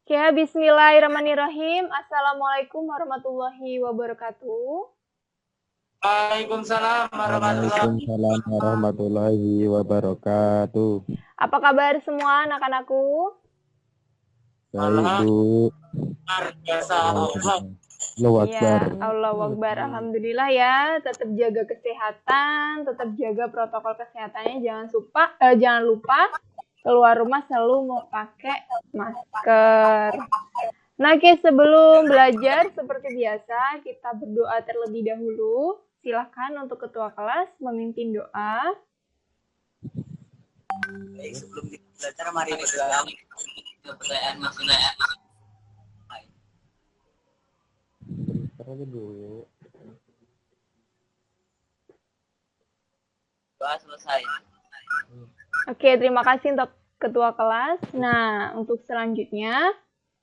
Oke, bismillahirrahmanirrahim. Assalamualaikum warahmatullahi wabarakatuh. Waalaikumsalam warahmatullahi Waalaikumsalam warahmatullahi wabarakatuh. Apa kabar semua anak-anakku? Baik, Bu. biasa Allah. Allahu Iya, Akbar. Allahu Akbar. Alhamdulillah ya. Tetap jaga kesehatan, tetap jaga protokol kesehatannya. Jangan lupa keluar rumah selalu mau pakai masker. Nah, sebelum belajar seperti biasa, kita berdoa terlebih dahulu. Silakan untuk ketua kelas memimpin doa. Baik, sebelum kita belajar mari berdoa. Pertanyaan maksudnya. Doa selesai. Oke, terima kasih untuk ketua kelas. Nah, untuk selanjutnya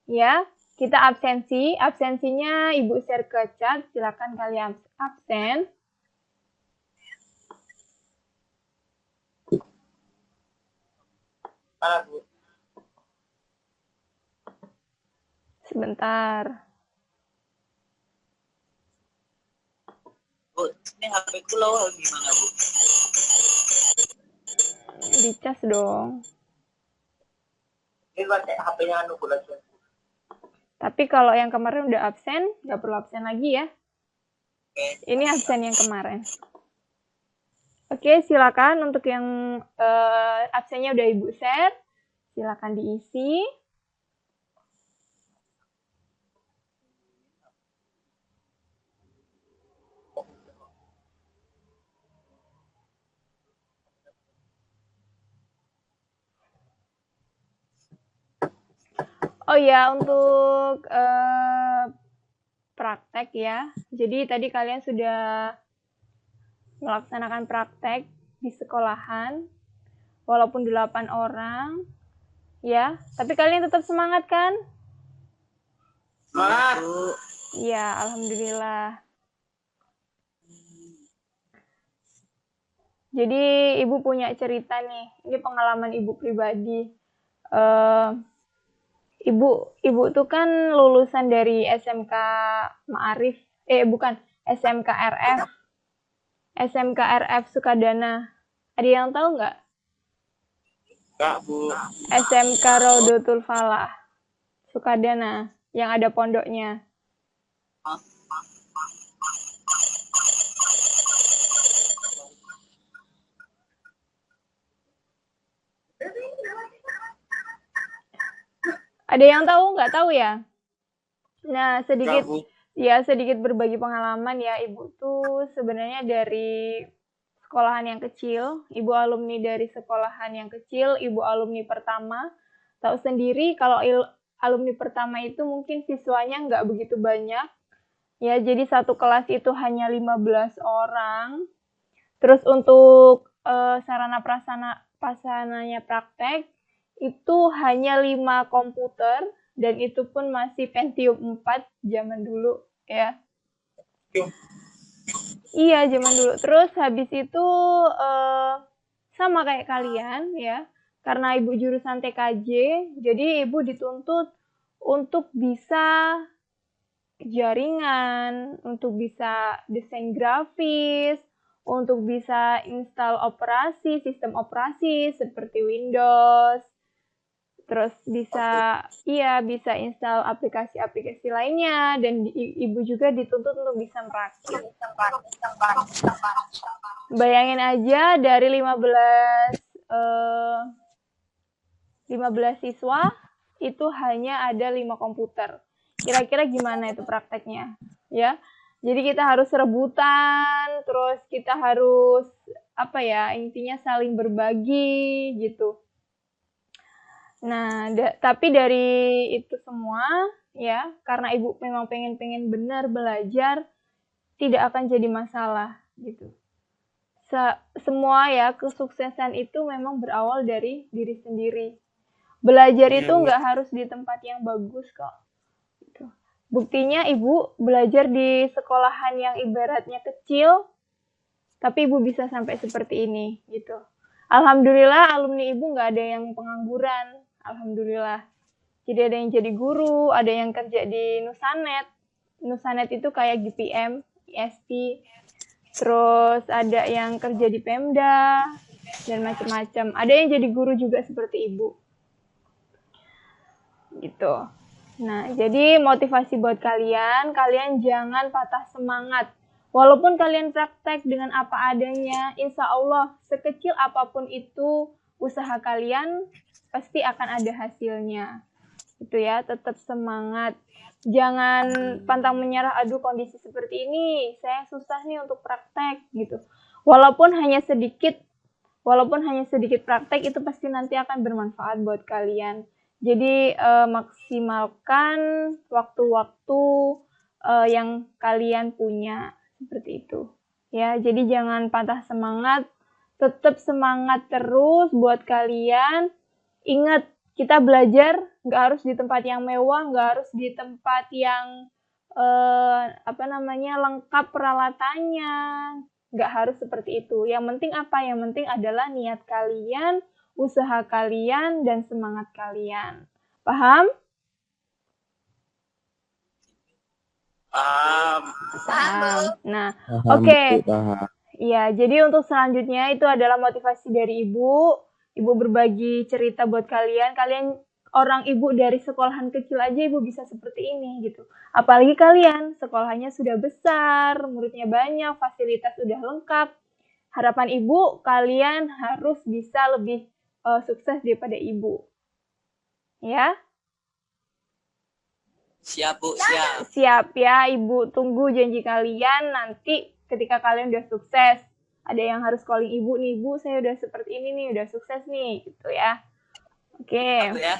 ya, kita absensi. Absensinya Ibu share ke chat. Silakan kalian absen. Mana, Bu? Sebentar. Bu, ini HP ku low gimana, Bu? Dicas dong. Ini pakai HP-nya anu Bu lagi. Tapi kalau yang kemarin udah absen, nggak perlu absen lagi ya. Oke. Ini absen yang kemarin. Oke, silakan untuk yang absennya udah Ibu share, silakan diisi. Oh ya, untuk praktek ya. Jadi tadi kalian sudah melaksanakan praktek di sekolahan, walaupun 8 orang, ya. Tapi kalian tetap semangat kan? Semangat. Iya, alhamdulillah. Jadi Ibu punya cerita nih, ini pengalaman Ibu pribadi. Ibu tuh kan lulusan dari SMK Ma'arif, bukan, SMK RF. SMK RF Sukadana. Ada yang tahu nggak? Enggak, Bu. SMK Raudatul Falah Sukadana, yang ada pondoknya. Ada yang tahu nggak tahu ya? Nah, sedikit berbagi pengalaman ya. Ibu tuh sebenarnya dari sekolahan yang kecil, Ibu alumni dari sekolahan yang kecil, Ibu alumni pertama. Tahu sendiri kalau alumni pertama itu mungkin siswanya nggak begitu banyak. Ya, jadi satu kelas itu hanya 15 orang. Terus untuk sarana prasananya praktek itu hanya 5 komputer, dan itu pun masih Pentium 4 zaman dulu ya. Iya, zaman dulu. Terus habis itu sama kayak kalian ya, karena Ibu jurusan TKJ, jadi Ibu dituntut untuk bisa jaringan, untuk bisa desain grafis, untuk bisa install sistem operasi seperti Windows, terus bisa install aplikasi-aplikasi lainnya, dan Ibu juga dituntut untuk bisa merakit. Bayangin aja dari 15 siswa itu hanya ada 5 komputer. Kira-kira gimana itu prakteknya? Ya. Jadi kita harus rebutan, terus kita harus intinya saling berbagi gitu. Nah, tapi dari itu semua ya, karena Ibu memang pengen benar belajar, tidak akan jadi masalah gitu. Semua ya, kesuksesan itu memang berawal dari diri sendiri. Belajar itu nggak harus di tempat yang bagus kok. Gitu. Buktinya Ibu belajar di sekolahan yang ibaratnya kecil, tapi Ibu bisa sampai seperti ini gitu. Alhamdulillah alumni Ibu nggak ada yang pengangguran. Alhamdulillah. Jadi ada yang jadi guru, ada yang kerja di Nusanet. Nusanet itu kayak GPM, ISP. Terus ada yang kerja di Pemda dan macam-macam. Ada yang jadi guru juga seperti Ibu. Gitu. Nah, jadi motivasi buat kalian jangan patah semangat. Walaupun kalian praktek dengan apa adanya, insya Allah sekecil apapun itu usaha kalian pasti akan ada hasilnya. Gitu ya, tetap semangat. Jangan pantang menyerah, aduh kondisi seperti ini, saya susah nih untuk praktek gitu. Walaupun hanya sedikit praktek itu pasti nanti akan bermanfaat buat kalian. Jadi maksimalkan waktu-waktu yang kalian punya seperti itu. Ya, jadi jangan patah semangat, tetap semangat terus buat kalian. Ingat, kita belajar nggak harus di tempat yang mewah, nggak harus di tempat yang lengkap peralatannya, nggak harus seperti itu. Yang penting apa? Yang penting adalah niat kalian, usaha kalian, dan semangat kalian. Paham? Paham. Nah, oke. Ya, jadi untuk selanjutnya itu adalah motivasi dari Ibu. Ibu berbagi cerita buat kalian. Kalian orang Ibu dari sekolahan kecil aja Ibu bisa seperti ini gitu. Apalagi kalian, sekolahnya sudah besar, muridnya banyak, fasilitas sudah lengkap. Harapan Ibu, kalian harus bisa lebih sukses daripada Ibu. Ya? Siap, Bu, siap. Siap ya, Ibu. Tunggu janji kalian nanti ketika kalian udah sukses. Ada yang harus calling Ibu nih, Bu, saya udah seperti ini nih, udah sukses nih, gitu ya. Oke. Ya.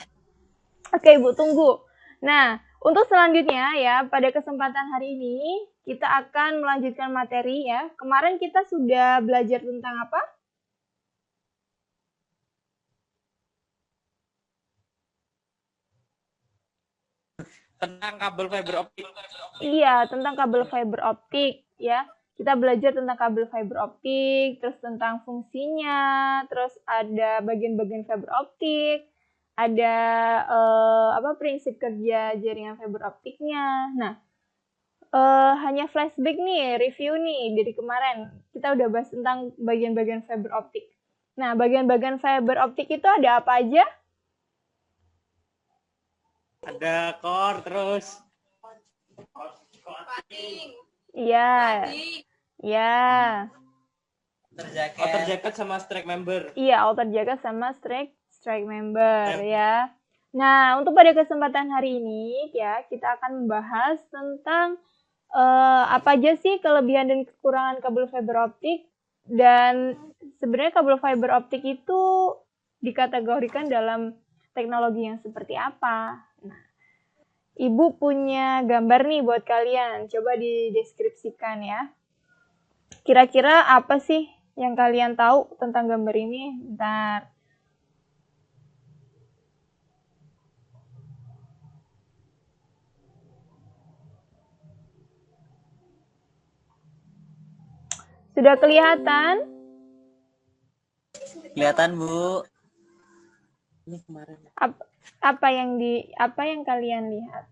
Oke, Ibu, tunggu. Nah, untuk selanjutnya ya, pada kesempatan hari ini, kita akan melanjutkan materi ya. Kemarin kita sudah belajar tentang apa? Tentang kabel fiber optik. Iya, tentang kabel fiber optik ya. Kita belajar tentang kabel fiber optik, terus tentang fungsinya, terus ada bagian-bagian fiber optik, ada prinsip kerja jaringan fiber optiknya. Nah, hanya flashback nih, review nih dari kemarin. Kita udah bahas tentang bagian-bagian fiber optik. Nah, bagian-bagian fiber optik itu ada apa aja? Ada core terus. Iya. Iya. Outer jacket sama strike member. Iya, outer jacket sama strike member ya. Nah, untuk pada kesempatan hari ini ya, kita akan membahas tentang apa aja sih kelebihan dan kekurangan kabel fiber optik, dan sebenarnya kabel fiber optik itu dikategorikan dalam teknologi yang seperti apa. Nah, Ibu punya gambar nih buat kalian, coba dideskripsikan ya. Kira-kira apa sih yang kalian tahu tentang gambar ini? Bentar. Sudah kelihatan? Kelihatan, Bu. Ini kemarin. Apa yang kalian lihat?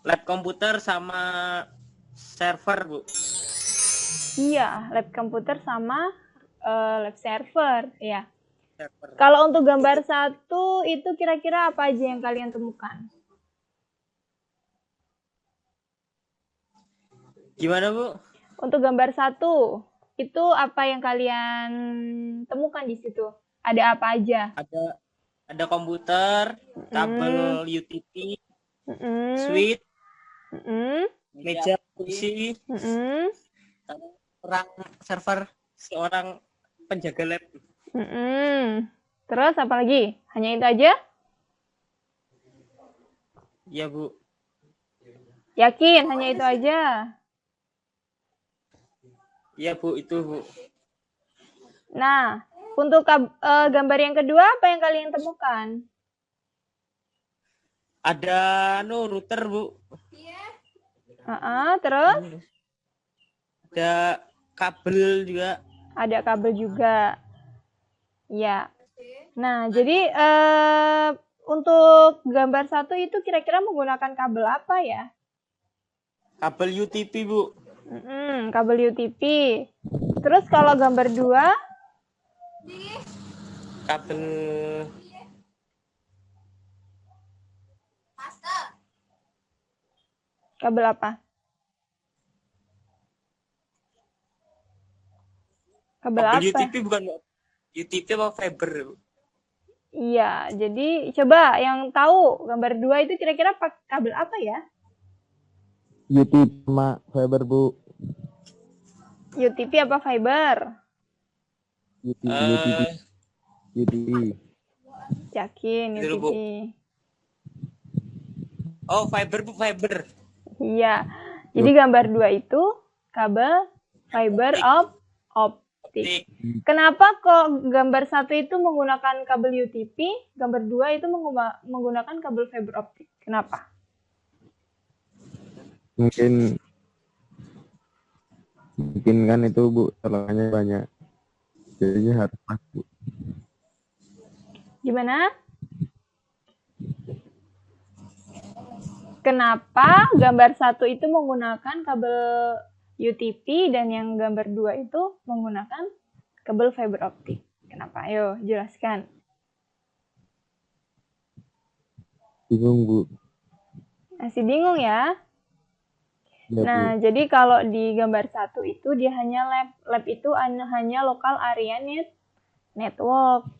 Lab komputer sama server, Bu. Iya, lab komputer sama lab server, ya. Server. Kalau untuk gambar satu, itu kira-kira apa aja yang kalian temukan? Gimana, Bu? Untuk gambar satu, itu apa yang kalian temukan di situ? Ada apa aja? Ada komputer, kabel UTP, switch, meja kursi, orang server, seorang penjaga lab. Terus apa lagi? Hanya itu aja? Iya, Bu. Yakin hanya itu aja? Iya, Bu, itu, Bu. Nah, untuk gambar yang kedua, apa yang kalian temukan? Ada router, Bu. Terus? Ada kabel juga. Ada kabel juga. Ya. Nah, jadi untuk gambar 1 itu kira-kira menggunakan kabel apa ya? Kabel UTP, Bu. Kabel UTP. Terus kalau gambar 2? Kabel Kabel apa? Kabel apa? UTP bukan, Bu. UTP apa fiber, Bu? Iya, jadi coba yang tahu gambar 2 itu kira-kira kabel apa ya? UTP sama fiber, Bu. UTP apa fiber? UTP. Yakin Itu, UTP. Bu. Oh, fiber, Bu, fiber. Iya. Jadi gambar 2 itu kabel fiber optik. Kenapa kok gambar 1 itu menggunakan kabel UTP, gambar 2 itu menggunakan kabel fiber optik? Kenapa? Mungkin kan itu, Bu, telurnya banyak. Jadinya harus pas, Bu. Gimana? Kenapa gambar 1 itu menggunakan kabel UTP dan yang gambar 2 itu menggunakan kabel fiber optik? Kenapa? Ayo, jelaskan. Bingung, Bu. Masih bingung ya? Ya, Nah, Bu. jadi kalau di gambar 1 itu dia hanya lab itu hanya lokal area network.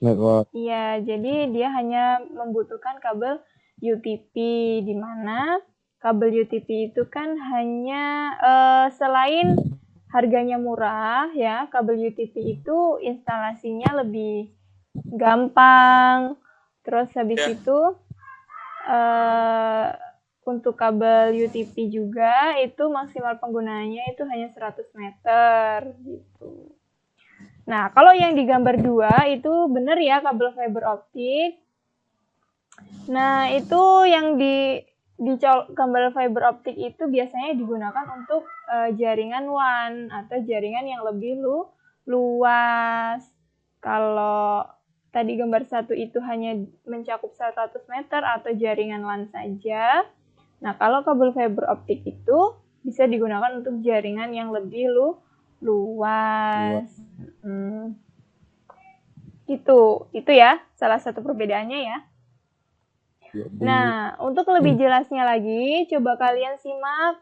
Iya, jadi dia hanya membutuhkan kabel UTP, di mana kabel UTP itu kan hanya selain harganya murah ya, kabel UTP itu instalasinya lebih gampang. Terus habis itu untuk kabel UTP juga itu maksimal penggunaannya itu hanya 100 meter gitu. Nah, kalau yang di gambar 2 itu benar ya kabel fiber optik. Nah, itu yang di kabel fiber optik itu biasanya digunakan untuk jaringan WAN atau jaringan yang lebih luas. Kalau tadi gambar 1 itu hanya mencakup 100 meter atau jaringan LAN saja. Nah, kalau kabel fiber optik itu bisa digunakan untuk jaringan yang lebih luas. Itu ya salah satu perbedaannya ya. Nah, untuk lebih jelasnya lagi, coba kalian simak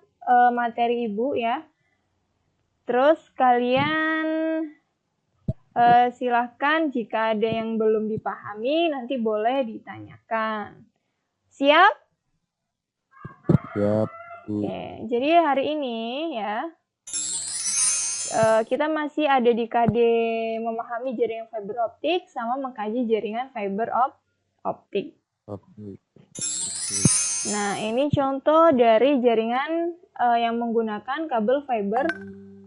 materi Ibu ya. Terus kalian silahkan jika ada yang belum dipahami, nanti boleh ditanyakan. Siap? Siap, Bu. Oke, jadi hari ini ya, kita masih ada di KD memahami jaringan fiber optik sama mengkaji jaringan fiber optik. Nah, ini contoh dari jaringan yang menggunakan kabel fiber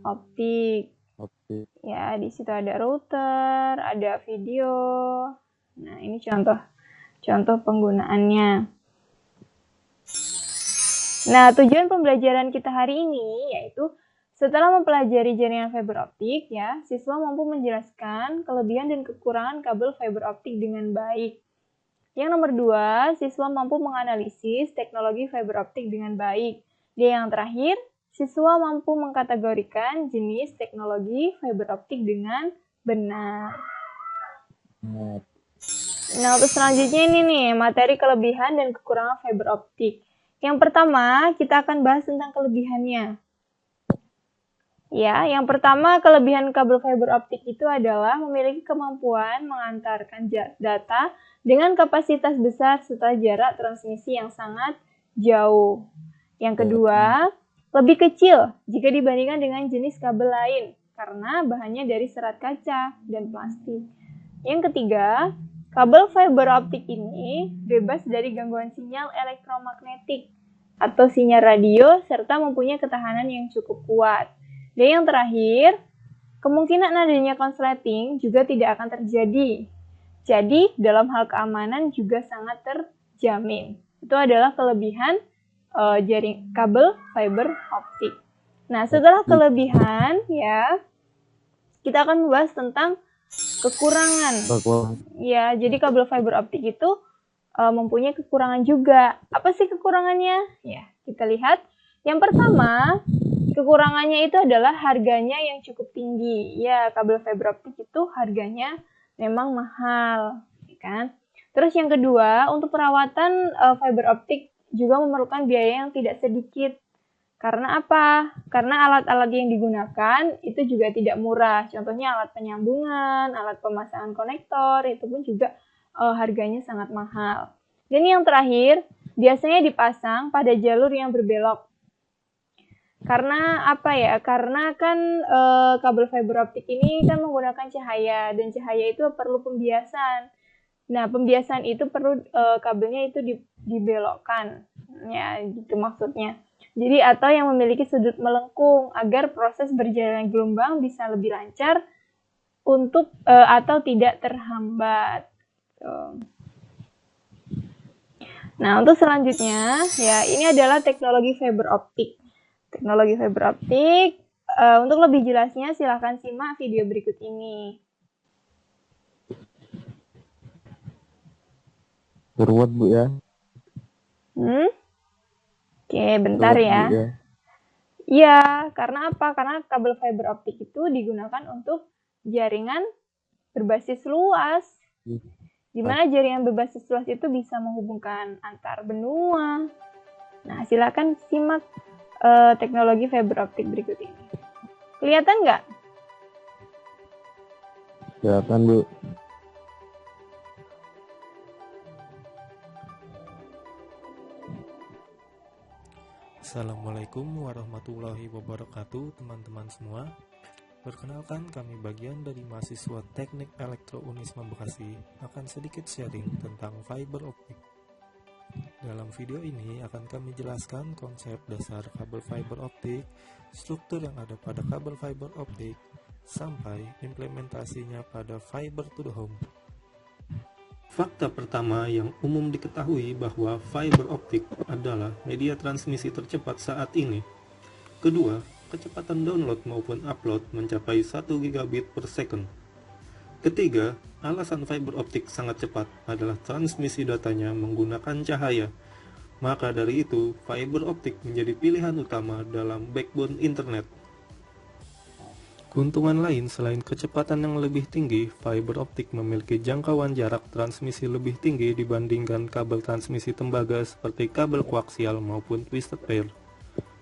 optik. Ya, di situ ada router, ada video. Nah, ini contoh penggunaannya. Nah, tujuan pembelajaran kita hari ini yaitu setelah mempelajari jaringan fiber optik ya, siswa mampu menjelaskan kelebihan dan kekurangan kabel fiber optik dengan baik. Yang nomor 2, siswa mampu menganalisis teknologi fiber optik dengan baik. Dan yang terakhir, siswa mampu mengkategorikan jenis teknologi fiber optik dengan benar. Nah, untuk selanjutnya ini nih, materi kelebihan dan kekurangan fiber optik. Yang pertama, kita akan bahas tentang kelebihannya. Ya, yang pertama kelebihan kabel fiber optik itu adalah memiliki kemampuan mengantarkan data dengan kapasitas besar serta jarak transmisi yang sangat jauh. Yang kedua, lebih kecil jika dibandingkan dengan jenis kabel lain karena bahannya dari serat kaca dan plastik. Yang ketiga, kabel fiber optik ini bebas dari gangguan sinyal elektromagnetik atau sinyal radio serta mempunyai ketahanan yang cukup kuat. Dan yang terakhir, kemungkinan adanya konsleting juga tidak akan terjadi. Jadi, dalam hal keamanan juga sangat terjamin. Itu adalah kelebihan jaring kabel fiber optik. Nah, setelah kelebihan ya, kita akan membahas tentang kekurangan. Ya, jadi kabel fiber optik itu mempunyai kekurangan juga. Apa sih kekurangannya? Ya, kita lihat. Yang pertama, kekurangannya itu adalah harganya yang cukup tinggi. Ya, kabel fiber optik itu harganya memang mahal, ya kan? Terus yang kedua, untuk perawatan fiber optik juga memerlukan biaya yang tidak sedikit. Karena apa? Karena alat-alat yang digunakan itu juga tidak murah. Contohnya alat penyambungan, alat pemasangan konektor, itu pun juga harganya sangat mahal. Dan yang terakhir, biasanya dipasang pada jalur yang berbelok. Karena apa ya? Karena kan kabel fiber optik ini kan menggunakan cahaya, dan cahaya itu perlu pembiasan. Nah, pembiasan itu perlu kabelnya itu dibelokkan. Ya, gitu maksudnya. Jadi atau yang memiliki sudut melengkung agar proses berjalannya gelombang bisa lebih lancar untuk atau tidak terhambat. Nah, untuk selanjutnya ya ini adalah teknologi fiber optik. Teknologi fiber optik. Untuk lebih jelasnya silahkan simak video berikut ini. Ruwet Bu ya. Oke, bentar Ruwet, ya. Bu, ya. Iya, karena apa? Karena kabel fiber optik itu digunakan untuk jaringan berbasis luas. Di mana jaringan berbasis luas itu bisa menghubungkan antar benua. Nah, silakan simak teknologi fiber optik berikut ini. Kelihatan nggak? Kelihatan Bu. Assalamualaikum warahmatullahi wabarakatuh teman-teman semua. Perkenalkan, kami bagian dari mahasiswa Teknik Elektro Unisma Bekasi akan sedikit sharing tentang fiber optik. Dalam video ini akan kami jelaskan konsep dasar kabel fiber optik, struktur yang ada pada kabel fiber optik, sampai implementasinya pada fiber to the home. Fakta pertama yang umum diketahui bahwa fiber optik adalah media transmisi tercepat saat ini. Kedua, kecepatan download maupun upload mencapai 1 gigabit per second. Ketiga, alasan fiber optik sangat cepat adalah transmisi datanya menggunakan cahaya. Maka dari itu, fiber optik menjadi pilihan utama dalam backbone internet. Keuntungan lain selain kecepatan yang lebih tinggi, fiber optik memiliki jangkauan jarak transmisi lebih tinggi dibandingkan kabel transmisi tembaga seperti kabel koaksial maupun twisted pair.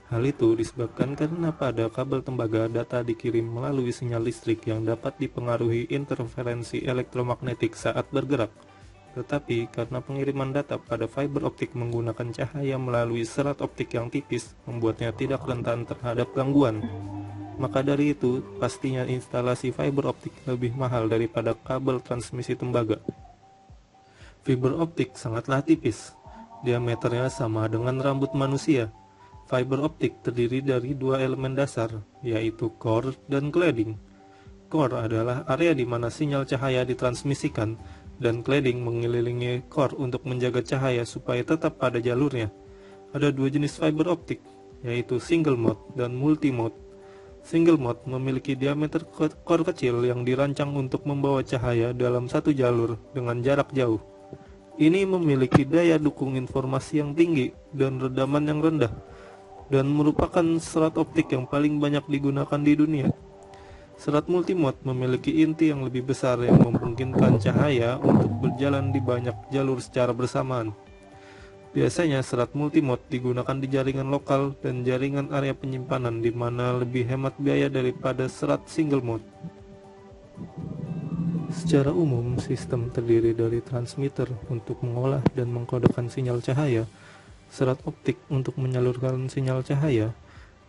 Hal itu disebabkan karena pada kabel tembaga data dikirim melalui sinyal listrik yang dapat dipengaruhi interferensi elektromagnetik saat bergerak. Tetapi karena pengiriman data pada fiber optik menggunakan cahaya melalui serat optik yang tipis, membuatnya tidak rentan terhadap gangguan. Maka dari itu, pastinya instalasi fiber optik lebih mahal daripada kabel transmisi tembaga. Fiber optik sangatlah tipis, diameternya sama dengan rambut manusia. Fiber optik terdiri dari dua elemen dasar, yaitu core dan cladding. Core adalah area di mana sinyal cahaya ditransmisikan, dan cladding mengelilingi core untuk menjaga cahaya supaya tetap pada jalurnya. Ada dua jenis fiber optik, yaitu single mode dan multi mode. Single mode memiliki diameter core kecil yang dirancang untuk membawa cahaya dalam satu jalur dengan jarak jauh. Ini memiliki daya dukung informasi yang tinggi dan redaman yang rendah, dan merupakan serat optik yang paling banyak digunakan di dunia. Serat multimode memiliki inti yang lebih besar yang memungkinkan cahaya untuk berjalan di banyak jalur secara bersamaan. Biasanya serat multimode digunakan di jaringan lokal dan jaringan area penyimpanan di mana lebih hemat biaya daripada serat single mode. Secara umum, sistem terdiri dari transmitter untuk mengolah dan mengkodekan sinyal cahaya, serat optik untuk menyalurkan sinyal cahaya,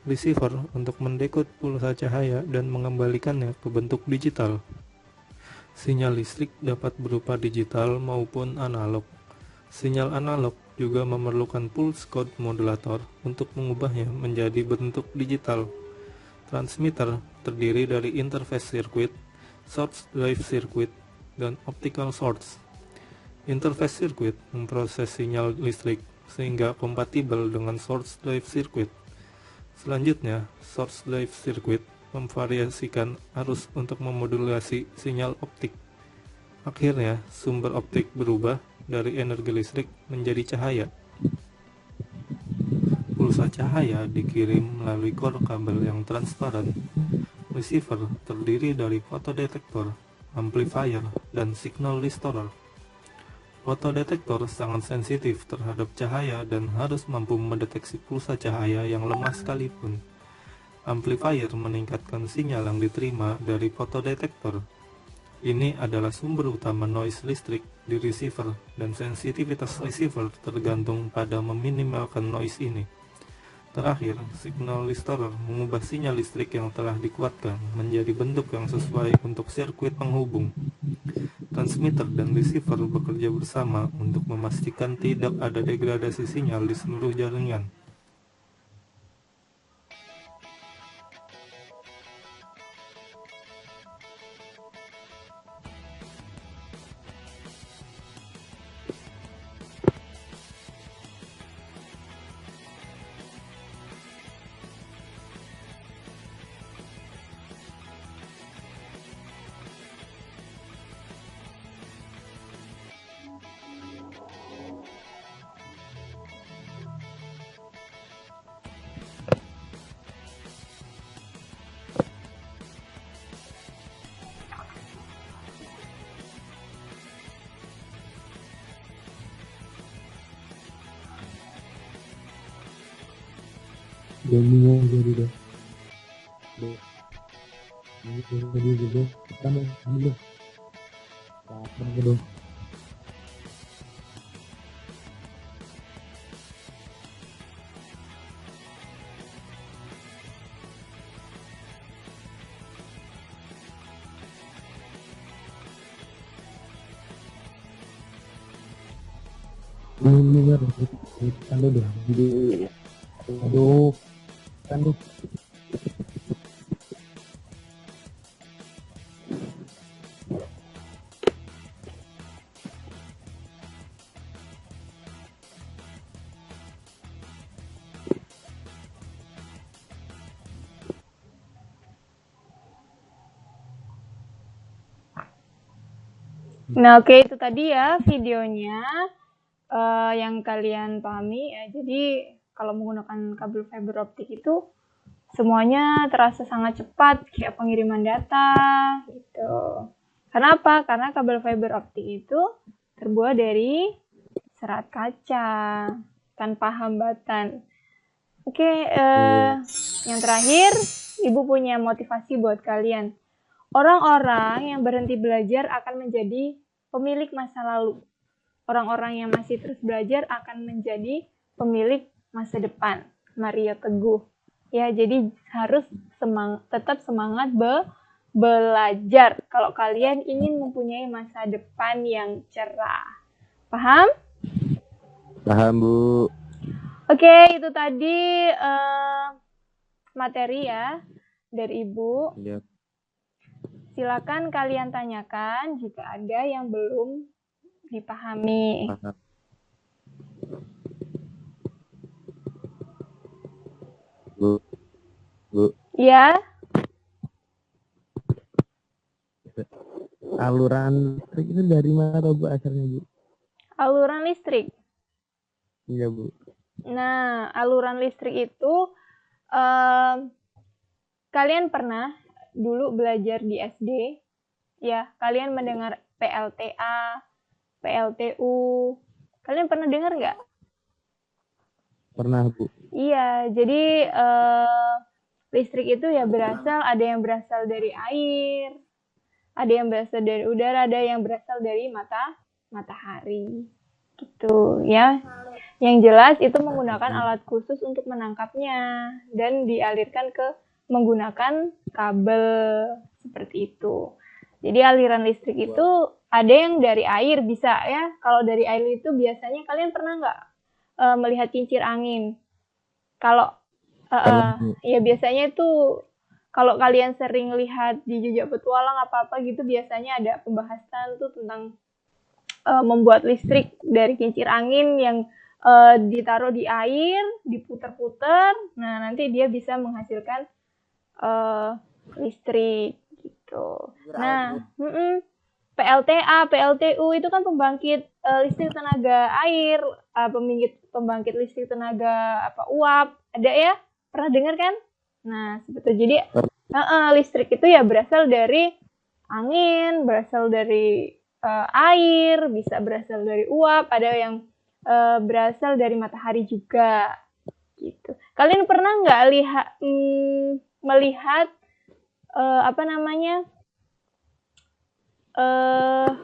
receiver untuk mendekode pulsa cahaya dan mengembalikannya ke bentuk digital. Sinyal listrik dapat berupa digital maupun analog. Sinyal analog juga memerlukan pulse code modulator untuk mengubahnya menjadi bentuk digital. Transmitter terdiri dari interface circuit, source drive circuit, dan optical source. Interface circuit memproses sinyal listrik sehingga kompatibel dengan source drive circuit. Selanjutnya, source drive circuit memvariasikan arus untuk memodulasi sinyal optik. Akhirnya, sumber optik berubah dari energi listrik menjadi cahaya. Pulsa cahaya dikirim melalui core kabel yang transparan. Receiver terdiri dari fotodetektor, amplifier, dan signal restorer. Fotodetektor sangat sensitif terhadap cahaya dan harus mampu mendeteksi pulsa cahaya yang lemah sekalipun. Amplifier meningkatkan sinyal yang diterima dari fotodetektor. Ini adalah sumber utama noise listrik di receiver, dan sensitivitas receiver tergantung pada meminimalkan noise ini. Terakhir, signal restorer mengubah sinyal listrik yang telah dikuatkan menjadi bentuk yang sesuai untuk sirkuit penghubung. Transmitter dan receiver bekerja bersama untuk memastikan tidak ada degradasi sinyal di seluruh jaringan. Gamingnya jadi deh. Ini jadi deh. Kamu dulu. Kapan dulu? Ini harus kita dulu deh. Jadi, aduh, kan tuh. Nah, oke, itu tadi ya videonya yang kalian pahami ya. Jadi kalau menggunakan kabel fiber optik itu semuanya terasa sangat cepat, kayak pengiriman data gitu. Karena apa? Karena kabel fiber optik itu terbuat dari serat kaca tanpa hambatan. Oke, yang terakhir, Ibu punya motivasi buat kalian. Orang-orang yang berhenti belajar akan menjadi pemilik masa lalu. Orang-orang yang masih terus belajar akan menjadi pemilik masa depan. Mario Teguh. Ya, jadi harus tetap semangat belajar kalau kalian ingin mempunyai masa depan yang cerah. Paham? Paham, Bu. Oke, itu tadi materi ya dari Ibu. Iya. Silakan kalian tanyakan jika ada yang belum dipahami. Paham. Bu. Ya, Aluran listrik itu dari mana, Bu, asalnya, Bu? aluran listrik. Iya, Bu. Nah, aluran listrik itu kalian pernah dulu belajar di SD, ya, kalian mendengar PLTA, PLTU. Kalian pernah dengar nggak? Pernah, Bu. Iya, jadi listrik itu ya ada yang berasal dari air, ada yang berasal dari udara, ada yang berasal dari matahari. Gitu, ya. Yang jelas itu menggunakan alat khusus untuk menangkapnya dan dialirkan menggunakan kabel seperti itu. Jadi aliran listrik itu ada yang dari air bisa ya. Kalau dari air itu biasanya kalian pernah nggak melihat kincir angin? Kalau ya biasanya itu kalau kalian sering lihat di Jejak Petualang apa-apa gitu biasanya ada pembahasan tuh tentang membuat listrik dari kincir angin yang ditaruh di air, diputar-putar. Nah, nanti dia bisa menghasilkan listrik gitu. Nah, PLTA, PLTU itu kan pembangkit listrik tenaga air, pembangkit listrik tenaga uap, ada ya? Pernah dengar kan? Nah, seperti itu. Jadi listrik itu ya berasal dari angin, berasal dari air, bisa berasal dari uap, ada yang berasal dari matahari juga. Gitu. Kalian pernah nggak melihat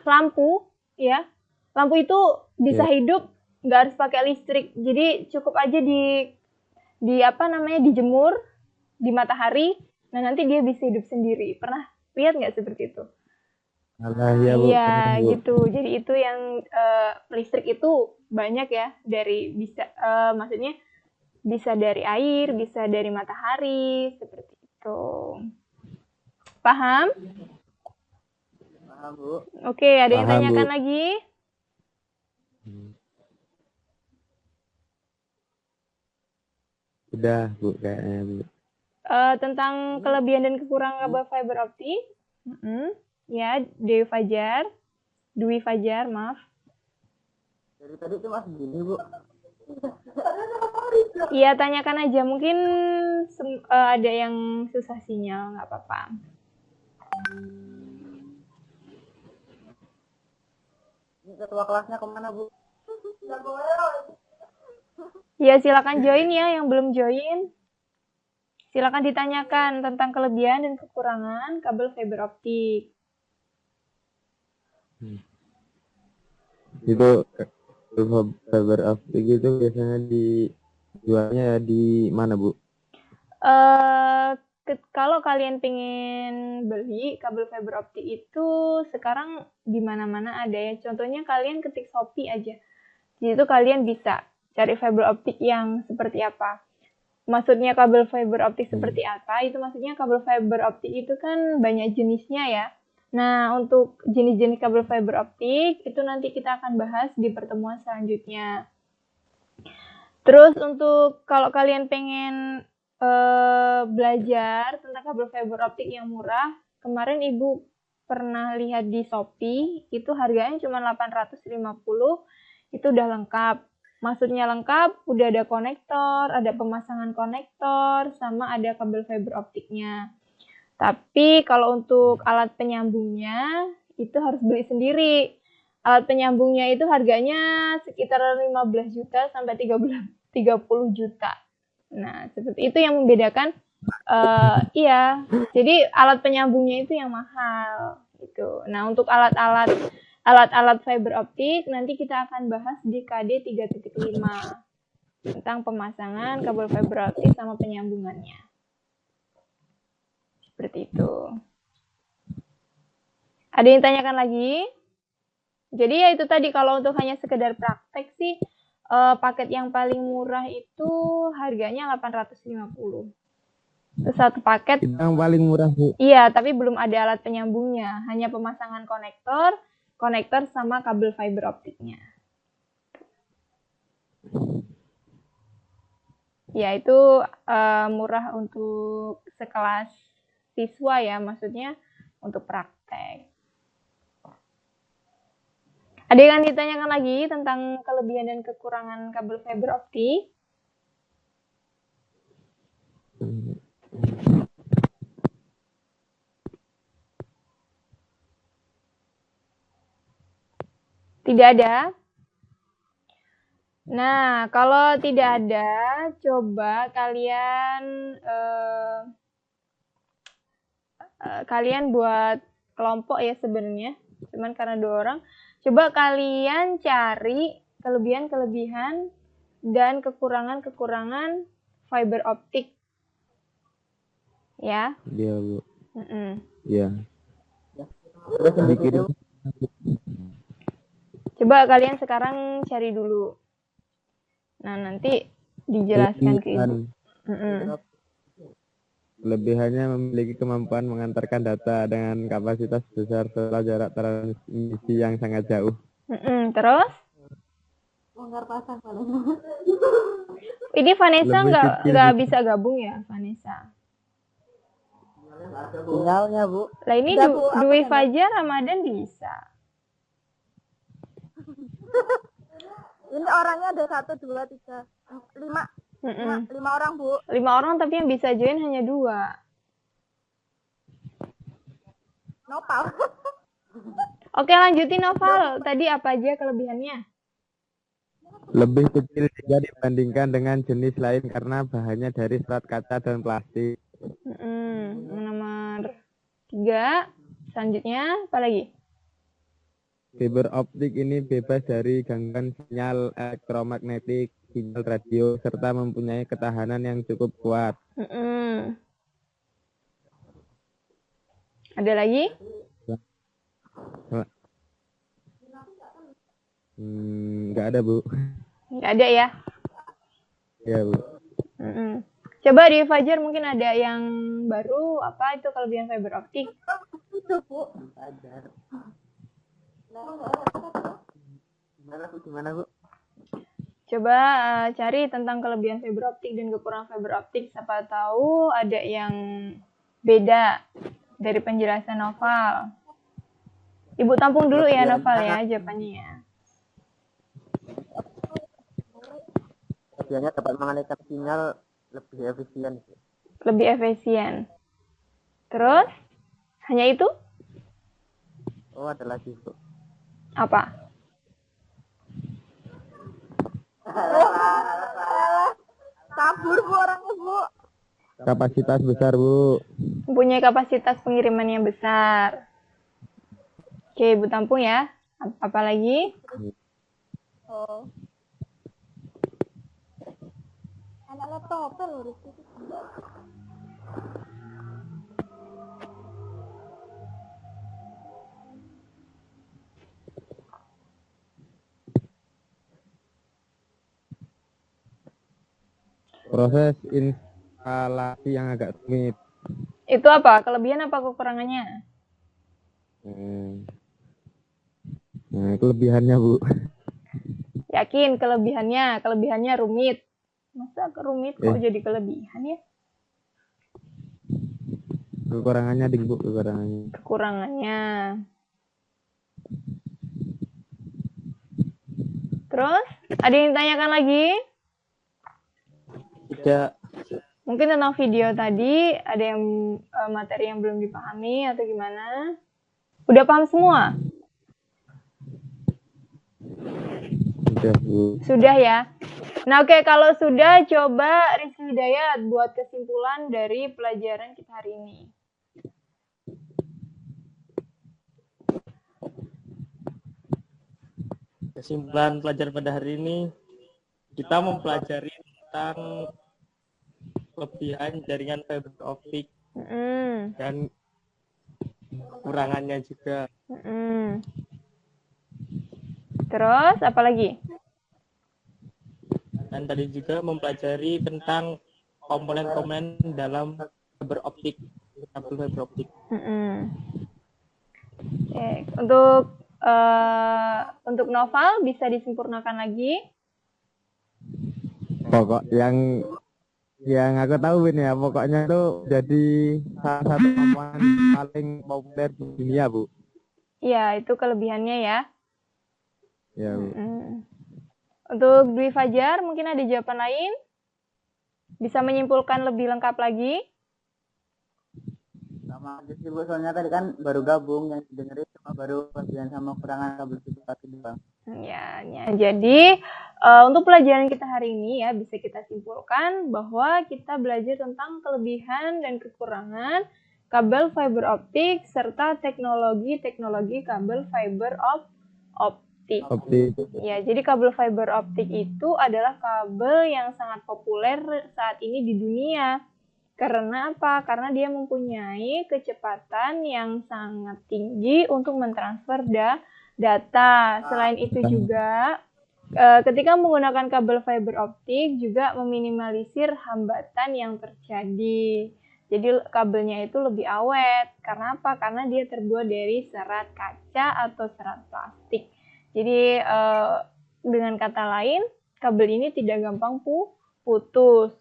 lampu ya? Lampu itu bisa hidup nggak harus pakai listrik, jadi cukup aja dijemur di matahari, nah nanti dia bisa hidup sendiri. Pernah lihat nggak seperti itu? Iya, Bu. Iya, Pernah, Bu. gitu. Jadi itu yang listrik itu banyak ya, maksudnya bisa dari air, bisa dari matahari, seperti itu. Paham? Paham, Bu. Oke, ada yang Paham, tanyakan Bu. lagi? Udah, Bu, kayaknya, Bu. Tentang kelebihan dan kekurangan kabel fiber optik. Ya, Dwi Fajar, maaf. Dari tadi itu masih gini, Bu. Iya, tanyakan aja. Mungkin ada yang susah sinyal, nggak apa-apa. Ini ketua kelasnya kemana, Bu? Ya, silakan join ya yang belum join. Silakan ditanyakan tentang kelebihan dan kekurangan kabel fiber optik. Itu fiber optik itu biasanya dijualnya di mana, Bu? Kalau kalian pengen beli kabel fiber optik itu sekarang di mana-mana ada ya. Contohnya kalian ketik Shopee aja. Di situ kalian bisa cari fiber optik yang seperti apa. Maksudnya kabel fiber optik seperti apa? Itu maksudnya kabel fiber optik itu kan banyak jenisnya ya. Nah, untuk jenis-jenis kabel fiber optik itu nanti kita akan bahas di pertemuan selanjutnya. Terus untuk kalau kalian pengen belajar tentang kabel fiber optik yang murah, kemarin Ibu pernah lihat di Shopee, itu harganya cuma 850, itu udah lengkap. Maksudnya lengkap, udah ada konektor, ada pemasangan konektor, sama ada kabel fiber optiknya. Tapi kalau untuk alat penyambungnya, itu harus beli sendiri. Alat penyambungnya itu harganya sekitar 15 juta sampai 30 juta. Nah, seperti itu yang membedakan. Iya, jadi alat penyambungnya itu yang mahal. Gitu. Nah, untuk alat-alat fiber optik nanti kita akan bahas di KD 3.5 tentang pemasangan kabel fiber optik sama penyambungannya. Seperti itu. Ada yang tanyakan lagi? Jadi ya itu tadi, kalau untuk hanya sekedar praktek sih paket yang paling murah itu harganya 850. Itu satu paket. Yang paling murah, Bu. Iya, tapi belum ada alat penyambungnya, hanya pemasangan konektor sama kabel fiber optiknya. Ya, itu murah untuk sekelas siswa ya, maksudnya untuk praktek. Ada yang ditanyakan lagi tentang kelebihan dan kekurangan kabel fiber optik? Tidak ada? Nah, kalau tidak ada, coba kalian buat kelompok ya sebenarnya. Cuman karena 2 orang. Coba kalian cari kelebihan-kelebihan dan kekurangan-kekurangan fiber optik. Ya. Iya, Bu. Iya. Bikin. Coba kalian sekarang cari dulu. Nah, nanti dijelaskan ke Ibu. Kelebihannya memiliki kemampuan mengantarkan data dengan kapasitas besar setelah jarak transmisi yang sangat jauh. Terus? Ini Vanessa nggak bisa gabung ya, Vanessa? Sinyalnya, Bu. Lah ini Dwi Fajar, Ramadan bisa. Ini orangnya ada 1, 2, 3, 5. Mm-mm. 5 orang, Bu. 5 orang tapi yang bisa join hanya 2. Nopal. Oke, lanjutin Noval. Tadi apa aja kelebihannya? Lebih kecil jika dibandingkan dengan jenis lain karena bahannya dari serat kaca dan plastik. Nomor 3. Selanjutnya apa lagi? Fiber optik ini bebas dari gangguan sinyal elektromagnetik, sinyal radio, serta mempunyai ketahanan yang cukup kuat. Ada lagi? Nggak ada, Bu. Nggak ada ya? Ya, Bu. Coba di Fajar mungkin ada yang baru. Apa itu kelebihan fiber optik? Itu, Bu. Gimana, Bu? Coba cari tentang kelebihan fiber optik dan kekurangan fiber optik. Siapa tahu ada yang beda dari penjelasan Noval. Ibu tampung dulu ya Noval ya jawabannya ya. Kelebihannya dapat mengalihkan sinyal lebih efisien. Lebih efisien. Terus? Hanya itu? Oh, ada lagi, Bu. Apa? Kabur, Bu, orangnya, Bu. Kapasitas besar, Bu. Mempunyai kapasitas pengiriman yang besar. Oke, Ibu tampung ya. Apa lagi? Oh. Anak laptop loh, Rizky. Proses instalasi yang agak rumit. Itu apa? Kelebihan apa kekurangannya? Nah, kelebihannya, Bu. Yakin kelebihannya? Kelebihannya rumit. Masa rumit kok jadi kelebihan ya? Kekurangannya, Bu, kekurangannya. Kekurangannya. Terus, ada yang ditanyakan lagi? Tidak. Mungkin tentang video tadi, ada yang materi yang belum dipahami atau gimana? Udah paham semua? Sudah, Bu. Sudah ya? Nah, oke, kalau sudah, coba Rizky Hidayat buat kesimpulan dari pelajaran kita hari ini. Kesimpulan pelajaran pada hari ini, kita mempelajari tentang kelebihan jaringan fiber optik dan kekurangannya juga. Terus, apa lagi? Dan tadi juga mempelajari tentang komponen-komponen dalam fiber optik, kabel fiber optik. Oke, untuk Noval bisa disempurnakan lagi. Pokok yang aku tahu ini ya, pokoknya itu jadi salah satu komponen paling populer di dunia, Bu. Iya, itu kelebihannya ya. Ya, Bu. Untuk Dwi Fajar, mungkin ada jawaban lain? Bisa menyimpulkan lebih lengkap lagi? Sama aja sih, Bu, soalnya tadi kan baru gabung, yang didengerin cuma baru kelebihan sama kekurangan kabel itu doang. Ya. Jadi untuk pelajaran kita hari ini ya bisa kita simpulkan bahwa kita belajar tentang kelebihan dan kekurangan kabel fiber optik serta teknologi kabel fiber optik. Ya, jadi kabel fiber optik itu adalah kabel yang sangat populer saat ini di dunia. Karena apa? Karena dia mempunyai kecepatan yang sangat tinggi untuk mentransfer data. Selain itu juga, ketika menggunakan kabel fiber optik juga meminimalisir hambatan yang terjadi. Jadi kabelnya itu lebih awet. Karena apa? Karena dia terbuat dari serat kaca atau serat plastik. Jadi dengan kata lain, kabel ini tidak gampang putus.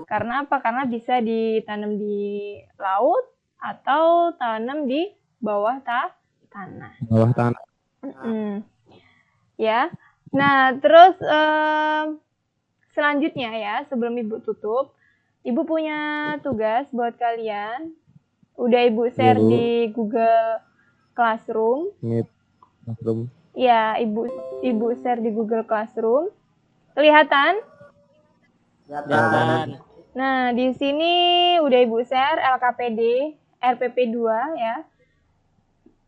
Karena apa? Karena bisa ditanam di laut atau tanam di bawah tanah. Bawah tanah. Ya, Nah, terus selanjutnya ya, sebelum Ibu tutup, Ibu punya tugas buat kalian. Udah Ibu share Bu. di Google Classroom. Meet Classroom. Ya, Ibu share di Google Classroom. Kelihatan? Kelihatan. Nah, di sini udah Ibu share LKPD, RPP 2 ya.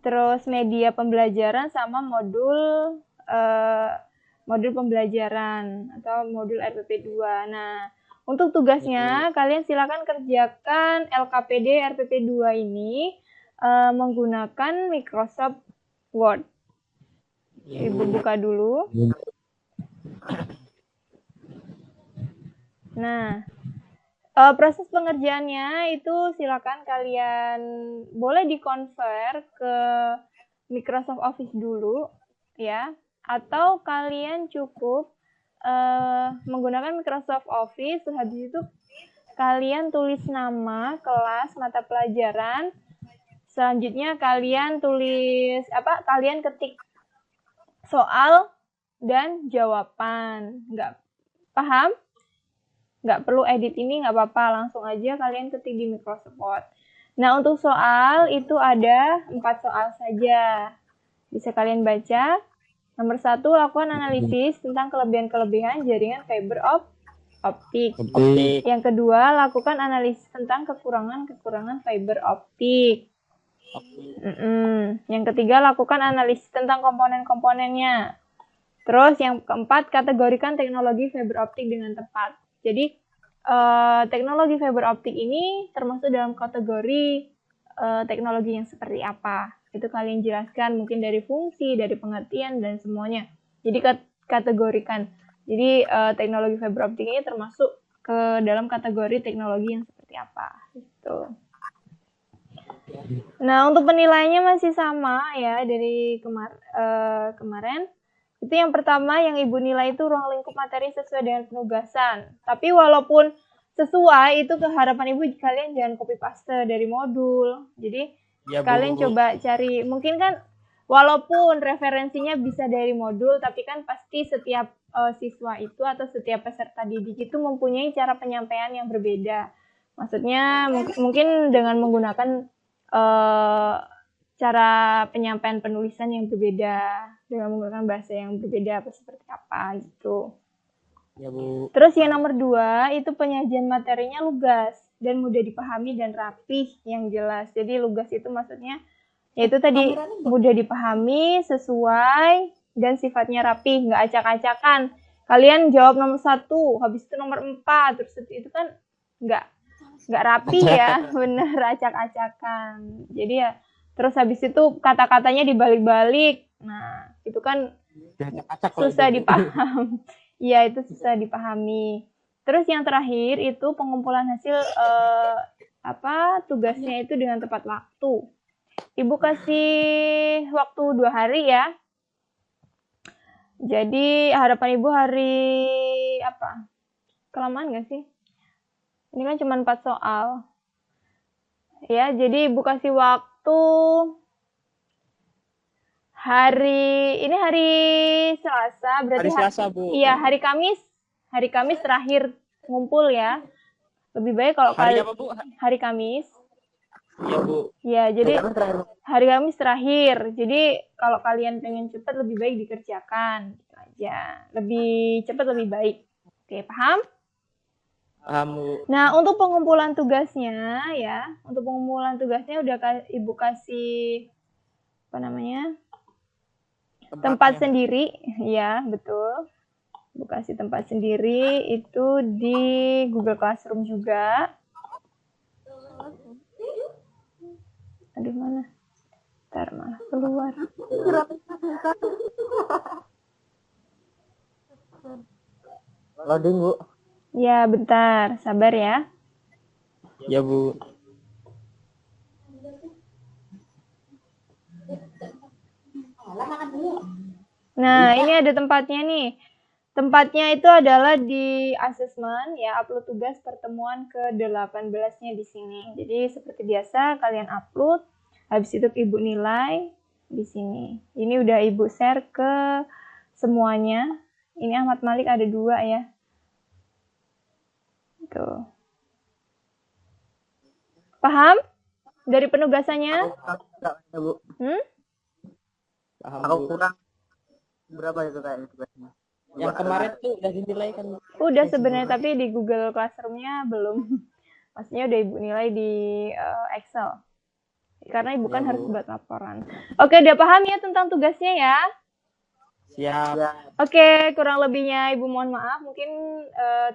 Terus media pembelajaran sama modul pembelajaran atau modul RPP 2. Nah, untuk tugasnya kalian silakan kerjakan LKPD RPP 2 ini menggunakan Microsoft Word. Ibu buka dulu. Nah, proses pengerjaannya itu silakan kalian boleh di-convert ke Microsoft Office dulu ya, atau kalian cukup menggunakan Microsoft Office, habis itu kalian tulis nama kelas mata pelajaran, selanjutnya kalian tulis kalian ketik soal dan jawaban. Nggak paham? Nggak perlu edit ini, nggak apa-apa, langsung aja kalian ketik di Microsoft Word. Nah, untuk soal itu ada 4 soal saja. Bisa kalian baca. Nomor 1, lakukan analisis tentang kelebihan-kelebihan jaringan fiber optik. Yang kedua, lakukan analisis tentang kekurangan-kekurangan fiber optik. Yang ketiga, lakukan analisis tentang komponen-komponennya. Terus yang keempat, kategorikan teknologi fiber optik dengan tepat. Jadi teknologi fiber optik ini termasuk dalam kategori teknologi yang seperti apa. Itu kalian jelaskan mungkin dari fungsi, dari pengertian, dan semuanya. Jadi kategorikan. Jadi teknologi fiber optik ini termasuk ke dalam kategori teknologi yang seperti apa. Gitu. Nah, untuk penilaiannya masih sama ya dari kemarin. Itu yang pertama, yang Ibu nilai itu ruang lingkup materi sesuai dengan penugasan. Tapi walaupun sesuai, itu keharapan Ibu kalian jangan copy paste dari modul. Jadi ya, kalian coba cari, mungkin kan walaupun referensinya bisa dari modul, tapi kan pasti setiap siswa itu atau setiap peserta didik itu mempunyai cara penyampaian yang berbeda. Maksudnya mungkin dengan menggunakan cara penyampaian penulisan yang berbeda, dengan menggunakan bahasa yang berbeda seperti apa gitu. Ya, Bu. Terus yang nomor 2 itu penyajian materinya lugas dan mudah dipahami dan rapih yang jelas. Jadi lugas itu maksudnya yaitu tadi mudah dipahami, sesuai, dan sifatnya rapih, nggak acak-acakan. Kalian jawab nomor 1, habis itu nomor 4, terus itu kan nggak rapi ya, bener acak-acakan. Jadi ya, terus habis itu kata-katanya dibalik-balik. Nah, itu kan susah dipaham. Iya, itu susah dipahami. Terus yang terakhir itu pengumpulan hasil tugasnya itu dengan tepat waktu. Ibu kasih waktu 2 hari ya. Jadi harapan Ibu hari kelamaan nggak sih? Ini kan cuma 4 soal. Ya, jadi Ibu kasih waktu hari Selasa, berarti hari Selasa, Bu. Iya, hari Kamis. Hari Kamis terakhir ngumpul ya. Lebih baik kalau hari Kamis. Iya, Bu. Ya, jadi hari Kamis terakhir. Jadi kalau kalian pengen cepat lebih baik dikerjakan gitu aja. Lebih cepat lebih baik. Oke, paham? Paham, Bu. Nah, untuk pengumpulan tugasnya ya, udah Ibu kasih tempat sendiri, ya betul. Ibu kasih tempat sendiri itu di Google Classroom juga. Aduh, mana? Ntar malah keluar. Loading, Bu. Ya, bentar. Sabar ya. Ya, Bu. Nah, ini ada tempatnya nih. Tempatnya itu adalah di assessment ya, upload tugas pertemuan ke-18-nya di sini. Jadi seperti biasa kalian upload, habis itu Ibu nilai di sini. Ini udah Ibu share ke semuanya. Ini Ahmad Malik ada 2 ya. Tuh. Paham? Dari penugasannya? Bu. Paham, Aku Bu. kurang berapa itu kayaknya tugasnya. Yang kemarin tuh udah dinilai kan? Udah sebenarnya, tapi di Google Classroom-nya belum. Maksudnya udah Ibu nilai di Excel. Karena Ibu kan Ya, Bu. harus buat laporan. Oke, udah paham ya tentang tugasnya ya? Siap. Ya, Oke, kurang lebihnya Ibu mohon maaf. Mungkin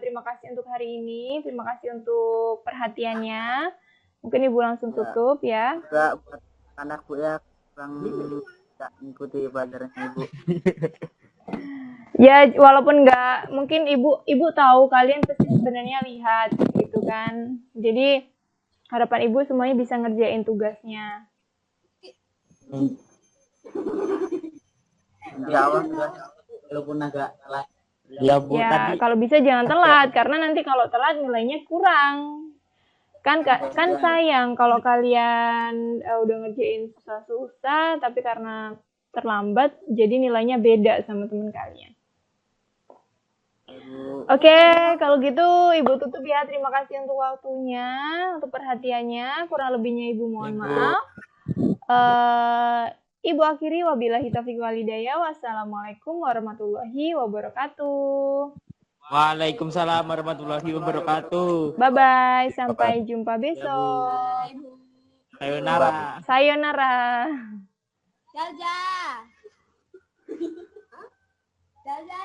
terima kasih untuk hari ini. Terima kasih untuk perhatiannya. Mungkin Ibu langsung tutup ya. juga buat anak Bu ya kurang tidak mengikuti pelajarannya Ibu. Ya, walaupun nggak, mungkin ibu tahu kalian pasti sebenarnya lihat gitu kan. Jadi harapan Ibu semuanya bisa ngerjain tugasnya. Insya Allah tugasnya walaupun agak telat. Ya, Bu, Ya, tadi kalau bisa jangan telat karena nanti kalau telat nilainya kurang. Kan sayang kalau kalian udah ngerjain susah-susah tapi karena terlambat jadi nilainya beda sama teman kalian. Oke, kalau gitu Ibu tutup ya. Terima kasih untuk waktunya, untuk perhatiannya. Kurang lebihnya Ibu mohon maaf. Ibu akhiri wabillahi taufiq walhidayah. Wassalamualaikum warahmatullahi wabarakatuh. Waalaikumsalam warahmatullahi wabarakatuh. Bye bye, sampai jumpa besok. Sayonara. Sayonara. Jaja. Jaja.